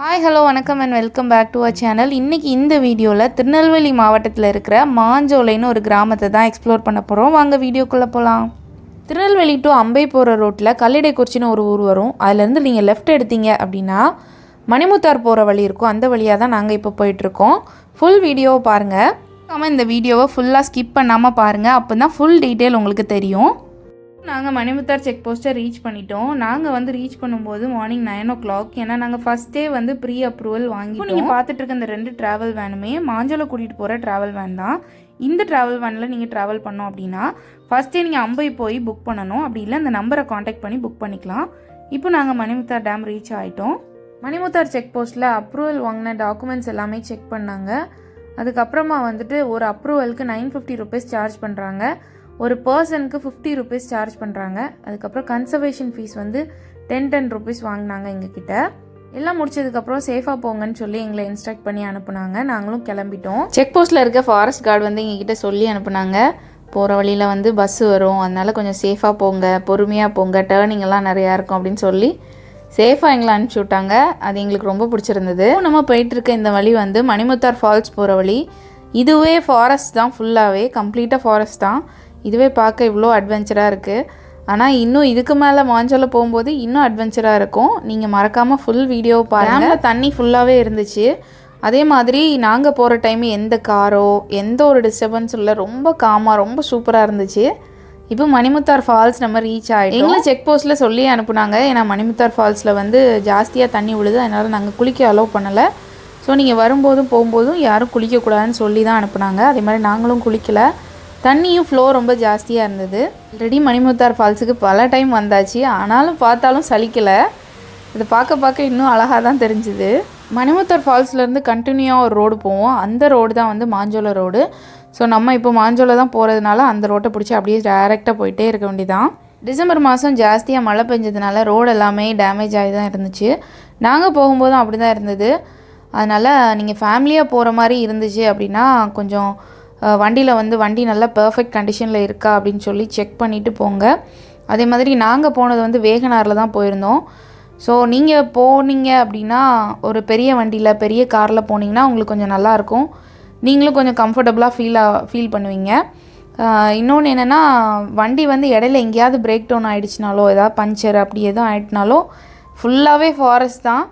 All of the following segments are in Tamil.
ஹாய் ஹலோ வணக்கம் and welcome back to our channel. இன்றைக்கி இந்த வீடியோவில் திருநெல்வேலி மாவட்டத்தில் இருக்கிற மாஞ்சோலைன்னு ஒரு கிராமத்தை தான் எக்ஸ்ப்ளோர் பண்ண போகிறோம். வாங்க வீடியோக்குள்ளே போகலாம். திருநெல்வேலி டு அம்பை போகிற ரோட்டில் கல்லிடைக்குறிச்சின்னு ஒரு ஊர் வரும். அதுலேருந்து நீங்கள் லெஃப்ட் எடுத்தீங்க அப்படின்னா மணிமுத்தார் போகிற வழி இருக்கும். அந்த வழியாக தான் நாங்கள் இப்போ போயிட்டுருக்கோம். ஃபுல் வீடியோவை பாருங்கள். ஆமாம், இந்த வீடியோவை ஃபுல்லாக ஸ்கிப் பண்ணாமல் பாருங்கள். அப்போ தான் ஃபுல் டீட்டெயில் உங்களுக்கு தெரியும். நாங்கள் மணிமுத்தார் செக் போஸ்ட்டை ரீச் பண்ணிட்டோம். நாங்கள் ரீச் பண்ணும்போது மார்னிங் 9 o'clock. ஏன்னா நாங்கள் ஃபஸ்ட்டே ப்ரீ அப்ரூவல் வாங்கி நீங்கள் பார்த்துட்டு இருக்க இந்த 2 ட்ராவல் வேனுமே மாஞ்சோலை கூட்டிகிட்டு போகிற ட்ராவல் வேன் தான். இந்த ட்ராவல் வேனில் நீங்கள் ட்ராவல் பண்ணோம் அப்படின்னா ஃபஸ்ட்டே நீங்கள் அம்பை போய் புக் பண்ணணும். அப்படி இல்லை அந்த நம்பரை காண்டாக்ட் பண்ணி புக் பண்ணிக்கலாம். இப்போ நாங்கள் மணிமுத்தார் டேம் ரீச் ஆகிட்டோம். மணிமுத்தார் செக் போஸ்ட்டில் அப்ரூவல் வாங்கின டாக்குமெண்ட்ஸ் எல்லாமே செக் பண்ணாங்க. அதுக்கப்புறமா ஒரு அப்ரூவலுக்கு 950 rupees சார்ஜ் பண்ணுறாங்க. ஒரு பர்சனுக்கு 50 rupees சார்ஜ் பண்ணுறாங்க. அதுக்கப்புறம் கன்சர்வேஷன் ஃபீஸ் 10 rupees வாங்கினாங்க எங்ககிட்ட. எல்லாம் முடிச்சதுக்கப்புறம் சேஃபாக போங்கன்னு சொல்லி எங்களை இன்ஸ்ட்ரக்ட் பண்ணி அனுப்புனாங்க. நாங்களும் கிளம்பிட்டோம். செக் போஸ்ட்டில் இருக்க ஃபாரஸ்ட் கார்டு எங்ககிட்ட சொல்லி அனுப்புனாங்க. போகிற வழியில் பஸ்ஸு வரும், அதனால் கொஞ்சம் சேஃபாக போங்க, பொறுமையாக போங்க, டேர்னிங் எல்லாம் நிறையா இருக்கும் அப்படின்னு சொல்லி சேஃபாக எங்களை அனுப்பிச்சி விட்டாங்க. அது எங்களுக்கு ரொம்ப பிடிச்சிருந்தது. நம்ம போயிட்டுருக்க இந்த வழி மணிமுத்தார் ஃபால்ஸ் போகிற வழி. இதுவே ஃபாரஸ்ட் தான், ஃபுல்லாகவே கம்ப்ளீட்டாக ஃபாரஸ்ட் தான். இதுவே பார்க்க இவ்வளோ அட்வென்ச்சராக இருக்குது. ஆனால் இன்னும் இதுக்கு மேலே மாஞ்சோலை போகும்போது இன்னும் அட்வென்ச்சராக இருக்கும். நீங்கள் மறக்காமல் ஃபுல் வீடியோ பாருங்கள். தண்ணி ஃபுல்லாகவே இருந்துச்சு. அதே மாதிரி நாங்கள் போகிற டைம் எந்த காரோ எந்த ஒரு டிஸ்டர்பன்ஸ் இல்லை, ரொம்ப காமாக ரொம்ப சூப்பராக இருந்துச்சு. இப்போ மணிமுத்தார் ஃபால்ஸ் நம்ம ரீச் ஆகிட்டோம். எங்களை செக் போஸ்ட்டில் சொல்லி அனுப்புனாங்க. ஏன்னா மணிமுத்தார் ஃபால்ஸில் ஜாஸ்தியாக தண்ணி விழுது, அதனால் நாங்கள் குளிக்க அலோவ் பண்ணலை. ஸோ நீங்கள் வரும்போதும் போகும்போதும் யாரும் குளிக்கக்கூடாதுன்னு சொல்லி தான் அனுப்புனாங்க. அதே மாதிரி நாங்களும் குளிக்கலை. தண்ணியும் ஃப்ளோ ரொம்ப ஜாஸ்தியாக இருந்தது. ஆல்ரெடி மணிமுத்தார் ஃபால்ஸுக்கு பல டைம் வந்தாச்சு, ஆனாலும் பார்த்தாலும் சலிக்கலை. இதை பார்க்க இன்னும் அழகாக தான் தெரிஞ்சுது. மணிமுத்தார் ஃபால்ஸ்லேருந்து கண்டினியூவாக ஒரு ரோடு போவோம். அந்த ரோடு தான் மாஞ்சோலை ரோடு. ஸோ நம்ம இப்போ மாஞ்சோலை தான் போகிறதுனால அந்த ரோட்டை பிடிச்சி அப்படியே டைரெக்டாக போயிட்டே இருக்க வேண்டியதான். டிசம்பர் மாதம் ஜாஸ்தியாக மழை பெஞ்சதுனால ரோடு எல்லாமே டேமேஜ் ஆகி தான் இருந்துச்சு. நாங்கள் போகும்போதும் அப்படி தான் இருந்தது. அதனால் நீங்கள் ஃபேமிலியாக போகிற மாதிரி இருந்துச்சு அப்படின்னா கொஞ்சம் வண்டியில் வண்டி நல்லா பர்ஃபெக்ட் கண்டிஷனில் இருக்கா அப்படின்னு சொல்லி செக் பண்ணிவிட்டு போங்க. அதே மாதிரி நாங்கள் போனது வேகனாரில் தான் போயிருந்தோம். ஸோ நீங்கள் போனீங்க அப்படின்னா ஒரு பெரிய வண்டியில் பெரிய காரில் போனீங்கன்னா உங்களுக்கு கொஞ்சம் நல்லாயிருக்கும். நீங்களும் கொஞ்சம் கம்ஃபர்டபுளாக ஃபீல் பண்ணுவீங்க. இன்னொன்று என்னென்னா வண்டி இடையில எங்கேயாவது பிரேக் டவுன் ஆகிடுச்சினாலோ ஏதாவது பஞ்சர் அப்படி எதுவும் ஆகிட்டுனாலோ ஃபுல்லாகவே ஃபாரஸ்ட் தான்.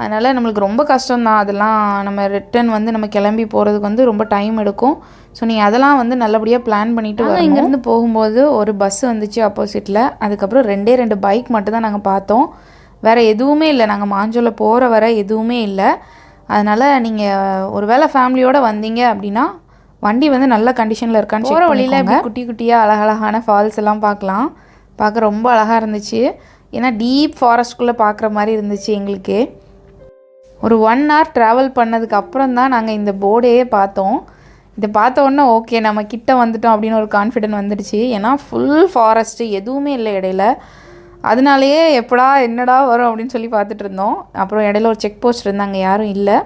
அதனால் நம்மளுக்கு ரொம்ப கஷ்டம்தான். அதெல்லாம் நம்ம ரிட்டன் நம்ம கிளம்பி போகிறதுக்கு ரொம்ப டைம் எடுக்கும். ஸோ நீங்கள் அதெல்லாம் நல்லபடியாக பிளான் பண்ணிவிட்டு வரோம். இங்கேருந்து போகும்போது ஒரு பஸ் வந்துச்சு ஆப்போசிட்டில். அதுக்கப்புறம் 2 பைக் மட்டும் தான் நாங்கள் பார்த்தோம். வேறு எதுவுமே இல்லை. நாங்கள் மாஞ்சோலை போகிற வர எதுவுமே இல்லை. அதனால் நீங்கள் ஒரு வேளை ஃபேமிலியோடு வந்தீங்க அப்படின்னா வண்டி நல்ல கண்டிஷனில் இருக்கான்னு போகிற வழியில் குட்டி குட்டியாக அழகழகான ஃபால்ஸ் எல்லாம் பார்க்க ரொம்ப அழகாக இருந்துச்சு. ஏன்னா டீப் ஃபாரஸ்ட்குள்ளே பார்க்குற மாதிரி இருந்துச்சு எங்களுக்கு. ஒரு 1 hour ட்ராவல் பண்ணதுக்கு அப்புறம் தான் நாங்கள் இந்த போர்டையே பார்த்தோம். இதை பார்த்த உடனே ஓகே நம்ம கிட்ட வந்துட்டோம் அப்படின்னு ஒரு கான்ஃபிடென்ட் வந்துடுச்சு. ஏன்னா ஃபுல் ஃபாரஸ்ட்டு, எதுவுமே இல்லை இடையில. அதனாலேயே என்னடா வரும் அப்படின்னு சொல்லி பார்த்துட்டு இருந்தோம். அப்புறம் இடையில ஒரு செக் போஸ்ட் இருந்தாங்க, யாரும் இல்லை.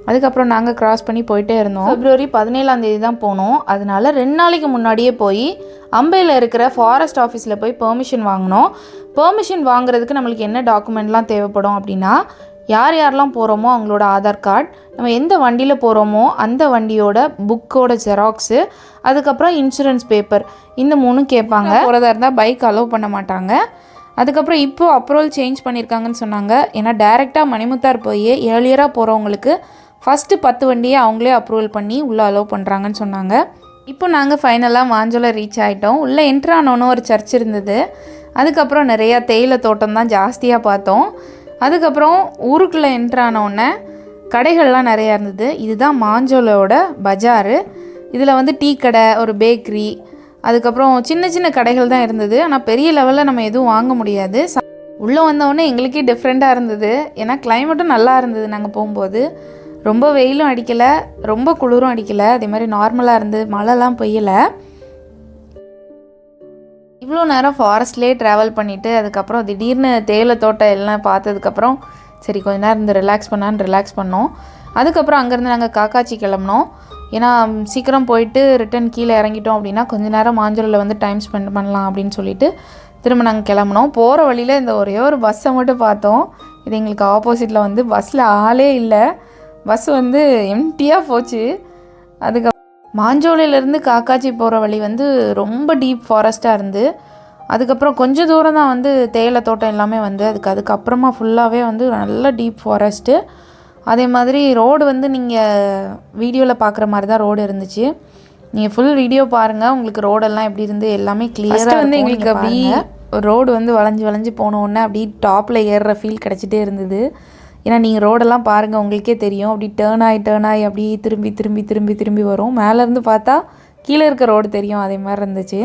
அதுக்கப்புறம் நாங்கள் க்ராஸ் பண்ணி போயிட்டே இருந்தோம். February 17 தான் போனோம். அதனால 2 நாளைக்கு முன்னாடியே போய் அம்பையில் இருக்கிற ஃபாரஸ்ட் ஆஃபீஸில் போய் பெர்மிஷன் வாங்கினோம். பெர்மிஷன் வாங்குறதுக்கு நம்மளுக்கு என்ன டாக்குமெண்ட்லாம் தேவைப்படும் அப்படின்னா, யாரெல்லாம் போகிறோமோ அவங்களோட ஆதார் கார்டு, நம்ம எந்த வண்டியில் போகிறோமோ அந்த வண்டியோட புக்கோட ஜெராக்ஸு, அதுக்கப்புறம் இன்சூரன்ஸ் பேப்பர், இந்த 3 கேட்பாங்க. போகிறதா இருந்தால் பைக் அலோவ் பண்ண மாட்டாங்க. அதுக்கப்புறம் இப்போது அப்ரூவல் சேஞ்ச் பண்ணியிருக்காங்கன்னு சொன்னாங்க. ஏன்னா டைரெக்டாக மணிமுத்தார் போய் ஏர்லியராக போகிறவங்களுக்கு ஃபஸ்ட்டு 10 வண்டியை அவங்களே அப்ரூவல் பண்ணி உள்ளே அலோவ் பண்ணுறாங்கன்னு சொன்னாங்க. இப்போ நாங்கள் ஃபைனலாக மாஞ்சோலை ரீச் ஆகிட்டோம். உள்ளே என்ட்ரு ஆனோன்னு ஒரு சர்ச் இருந்தது. அதுக்கப்புறம் நிறையா தேயிலை தோட்டம் தான் ஜாஸ்தியாக பார்த்தோம். அதுக்கப்புறம் ஊருக்குள்ளே என்ட்ரு ஆனோடனே கடைகள்லாம் நிறையா இருந்தது. இதுதான் மாஞ்சோலையோட பஜாரு. இதில் டீ கடை, ஒரு பேக்கரி, அதுக்கப்புறம் சின்ன சின்ன கடைகள் தான் இருந்தது. ஆனால் பெரிய லெவலில் நம்ம எதுவும் வாங்க முடியாது. உள்ளே வந்தோடனே எங்களுக்கே டிஃப்ரெண்ட்டாக இருந்தது. ஏன்னா கிளைமேட்டும் நல்லா இருந்தது. நாங்கள் போகும்போது ரொம்ப வெயிலும் அடிக்கலை, ரொம்ப குளிரும் அடிக்கலை, அதே மாதிரி நார்மலாக இருந்தது. மழைலாம் பெய்யலை. இவ்வளோ நேரம் ஃபாரஸ்ட்லேயே ட்ராவல் பண்ணிவிட்டு அதுக்கப்புறம் திடீர்னு தேயிலை தோட்டம் எல்லாம் பார்த்ததுக்கப்புறம் சரி கொஞ்ச நேரம் ரிலாக்ஸ் பண்ணோம். அதுக்கப்புறம் அங்கேருந்து நாங்கள் காக்காச்சி கிளம்பினோம். ஏன்னா சீக்கிரம் போயிட்டு ரிட்டன் கீழே இறங்கிட்டோம் அப்படின்னா கொஞ்சம் நேரம் மாஞ்சோலையில் டைம் ஸ்பெண்ட் பண்ணலாம் அப்படின்னு சொல்லிட்டு திரும்ப நாங்கள் கிளம்புனோம். போகிற வழியில் இந்த ஒரே ஒரு பஸ்ஸை மட்டும் பார்த்தோம். இது எங்களுக்கு ஆப்போசிட்டில் வந்து பஸ்ஸில் ஆளே இல்லை, பஸ் வந்து எம்டியாக போச்சு. அதுக்கப்புறம் மாஞ்சோலையிலேருந்து காக்காட்சி போகிற வழி வந்து ரொம்ப டீப் ஃபாரஸ்ட்டாக இருந்து, அதுக்கப்புறம் கொஞ்சம் தூரம் தான் வந்து தேயிலை தோட்டம் எல்லாமே வந்து அதுக்கப்புறமா ஃபுல்லாகவே வந்து நல்ல டீப் ஃபாரஸ்ட்டு. அதே மாதிரி ரோடு வந்து நீங்கள் வீடியோவில் பார்க்குற மாதிரி தான் ரோடு இருந்துச்சு. நீங்கள் ஃபுல் வீடியோ பாருங்கள், உங்களுக்கு ரோடெல்லாம் எப்படி இருந்து எல்லாமே கிளியராக வந்து எங்களுக்கு அப்படி ரோடு வந்து வளைஞ்சு போனோன்னே அப்படி டாப்பில் ஏறுற ஃபீல் கிடச்சிட்டே இருந்தது. ஏன்னா நீங்கள் ரோடெல்லாம் பாருங்கள், உங்களுக்கே தெரியும். அப்படி டேர்ன் ஆகி அப்படி திரும்பி வரும். மேலேருந்து பார்த்தா கீழே இருக்க ரோடு தெரியும், அதே மாதிரி இருந்துச்சு.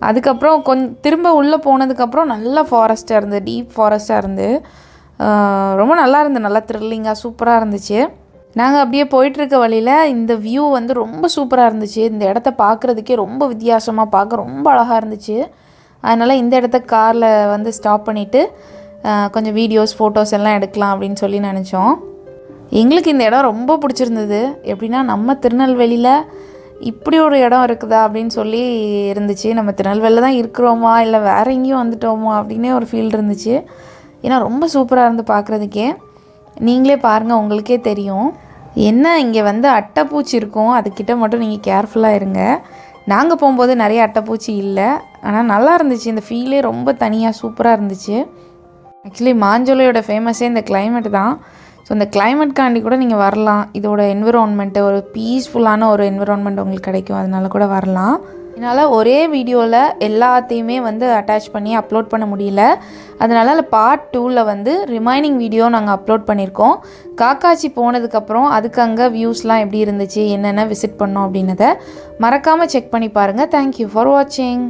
அதுக்கப்புறம் திரும்ப உள்ளே போனதுக்கப்புறம் நல்லா ஃபாரஸ்ட்டாக இருந்து, டீப் ஃபாரஸ்ட்டாக இருந்து ரொம்ப நல்லா இருந்து, நல்லா த்ரில்லிங்காக சூப்பராக இருந்துச்சு. நாங்கள் அப்படியே போயிட்டுருக்க வழியில் இந்த வியூ வந்து ரொம்ப சூப்பராக இருந்துச்சு. இந்த இடத்த பார்க்குறதுக்கே ரொம்ப வித்தியாசமாக பார்க்க ரொம்ப அழகாக இருந்துச்சு. அதனால் இந்த இடத்த காரில் வந்து ஸ்டாப் பண்ணிவிட்டு கொஞ்சம் வீடியோஸ் ஃபோட்டோஸ் எல்லாம் எடுக்கலாம் அப்படின்னு சொல்லி நினச்சோம். எங்களுக்கு இந்த இடம் ரொம்ப பிடிச்சிருந்தது. எப்படின்னா நம்ம திருநெல்வேலியில் இப்படி ஒரு இடம் இருக்குதா அப்படின்னு சொல்லி இருந்துச்சு. நம்ம திருநெல்வேலியில் தான் இருக்கிறோமா இல்லை வேறு எங்கேயும் வந்துட்டோமா அப்படின்னே ஒரு ஃபீல் இருந்துச்சு. ஏன்னா ரொம்ப சூப்பராக இருந்து பார்க்குறதுக்கே. நீங்களே பாருங்கள், உங்களுக்கே தெரியும். என்ன இங்கே வந்து அட்டைப்பூச்சி இருக்கும், அதுக்கிட்ட மட்டும் நீங்கள் கேர்ஃபுல்லாக இருங்க. நாங்கள் போகும்போது நிறைய அட்டைப்பூச்சி இல்லை, ஆனால் நல்லா இருந்துச்சு. இந்த ஃபீலே ரொம்ப தனியாக சூப்பராக இருந்துச்சு. ஆக்சுவலி மாஞ்சோலையோட ஃபேமஸே இந்த கிளைமேட் தான். ஸோ இந்த கிளைமேட்காண்டி கூட நீங்கள் வரலாம். இதோட என்விரான்மெண்ட்டு ஒரு பீஸ்ஃபுல்லான ஒரு என்விரான்மெண்ட் உங்களுக்கு கிடைக்கும், அதனால கூட வரலாம். என்னால் ஒரே வீடியோவில் எல்லாத்தையுமே வந்து அட்டாச் பண்ணி அப்லோட் பண்ண முடியல. அதனால் பார்ட் 2ல் வந்து ரிமைனிங் வீடியோ நாங்கள் அப்லோட் பண்ணியிருக்கோம். காக்காட்சி போனதுக்கப்புறம் அதுக்கு அங்கே வியூஸ்லாம் எப்படி இருந்துச்சு, என்னென்ன விசிட் பண்ணோம் அப்படின்னதை மறக்காமல் செக் பண்ணி பாருங்கள். தேங்க்யூ ஃபார் வாட்சிங்.